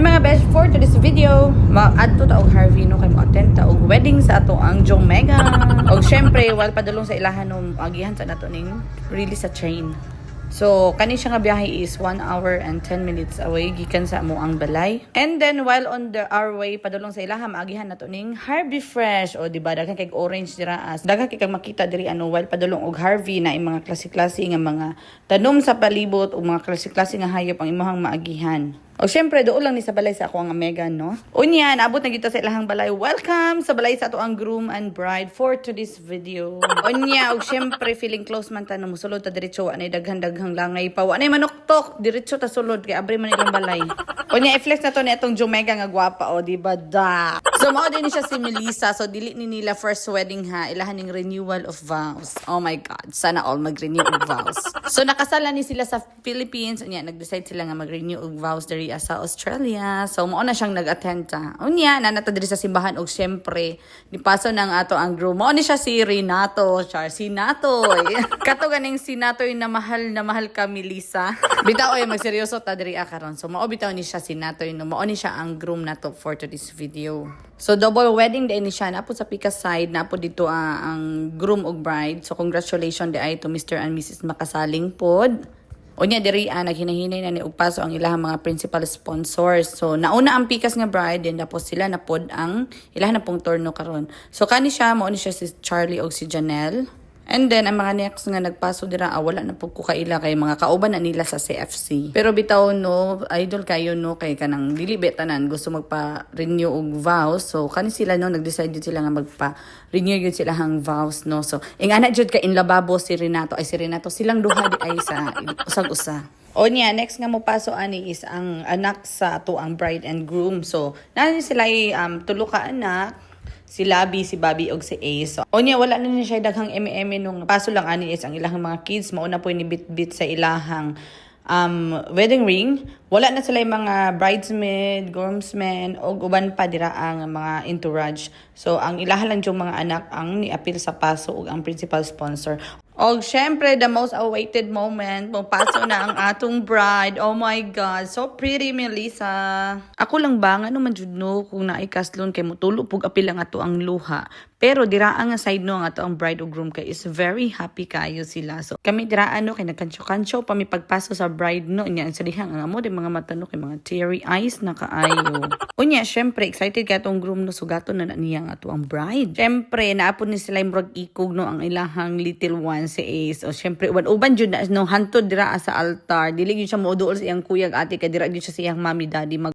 mga best for to this video, ma-adto ta og Harvey no kay mo-attend ta og wedding sa ato ang Jong Mega. Og syempre, wal padulong sa ilahan no agihan sa nato ning release sa train. So, kani siya nga biyahe is 1 hour and 10 minutes away gikan sa amo ang balay. And then while on our way padulong sa ilaha maagihan nato ning Harvey Fresh o di ba daghan kay orange dira as daghan kay makita diri while padulong og Harvey na mga klase-klase nga mga tanom sa palibot o mga klase-klase nga hayop ang imong maagihan. O syempre, doon lang ni sa balay sa ako ang Megan, no? Unya, naabot na kita sa ilahang balay. Welcome sa balay sa ato ang groom and bride for today's video. Unya, og syempre, feeling close man ta na musulod ta diretso. Anay daghan-daghang langay pa. Anay manuktok, diretso ta sulod. Kaya abri man ilang balay. Unya, i-flex na to na itong Jomega nga gwapa, o, diba da? So, mao din siya si Melissa. So, dili ni nila first wedding ha. Ilahan ning renewal of vows. Oh my God. Sana all mag-renew of vows. So, nakasala ni sila sa Philippines. Unya, nag-decide sila nga mag-renew of vows dari sa Australia. So, mao na siyang nag-attend ta. Unya, nanata diri sa simbahan og syempre, nipaso ng ato ang groom. Mao ni siya si Renato, si Natoy. Kato ganing si Natoy na mahal ka, Melissa. Bitaw ay magseryoso ta diri karon. So, mao bitaw ni siya si Natoy no. Mao ni siya ang groom nato for today's video. So, double wedding day ni siya. Napo sa Pika side, napo dito ang groom ug bride. So, congratulations di ay to Mr. and Mrs. Makasaling pod. Unya diri naghinahinay na ni ugpaso ang ilahang mga principal sponsors. So nauna ang Pikas nga bride din tapos sila na pod ang ilahang na pong torno karon. So kani siya mao ni siya si Charlie og si Janelle. And then, ang mga next nga nagpaso dira, wala na po ko kaila kay mga kauban na nila sa CFC. Pero bitaw no, idol kayo no, kay kanang dili betanan gusto magpa-renew og vows. So, kani sila no, nag-decide yun sila nga magpa-renew yun sila hang vows no. So, ingana jud ka in lababo si Renato, silang duha di ay sa usag-usa. O niya, next nga mo paso ani is ang anak sa ato ang bride and groom. So, nani sila tulo ka anak. Si Labi, si Bobby, og si Ace. So, onya, wala na niya siya daghang nung paso lang ani is ang ilahang mga kids. Mauna po ni bit-bit sa ilahang wedding ring. Wala na sila yung mga bridesmaid, groomsmen, o uban pa dira ang mga entourage. So, ang ilahan lang yung mga anak ang ni-appeal sa paso ug ang principal sponsor. Og syempre, the most awaited moment, paso na ang atong bride. Oh my God, so pretty, Melissa. Ako lang ba, nga naman jud no, kung naikaslon kay mutulo pug apil ang ato ang luha. Pero diraan nga side no, ang ato ang bride o groom kay is very happy kayo sila. So kami diraan no, kay nagkansyo-kansyo pa mi pagpaso sa bride no, niya ang salihang ang amo di mga mata no, kay mga teary eyes na kaayo. Unya, syempre, excited ka atong groom no, sugaton na niya ang ato ang bride. Syempre, naapod ni sila murag ikog no, ang ilahang little one si Ace. O syempre, uban jud na no hantod dira sa altar. Dili gyud siya moduol sa iyang kuyag ate kay dira gyud siya sa iyang mommy daddy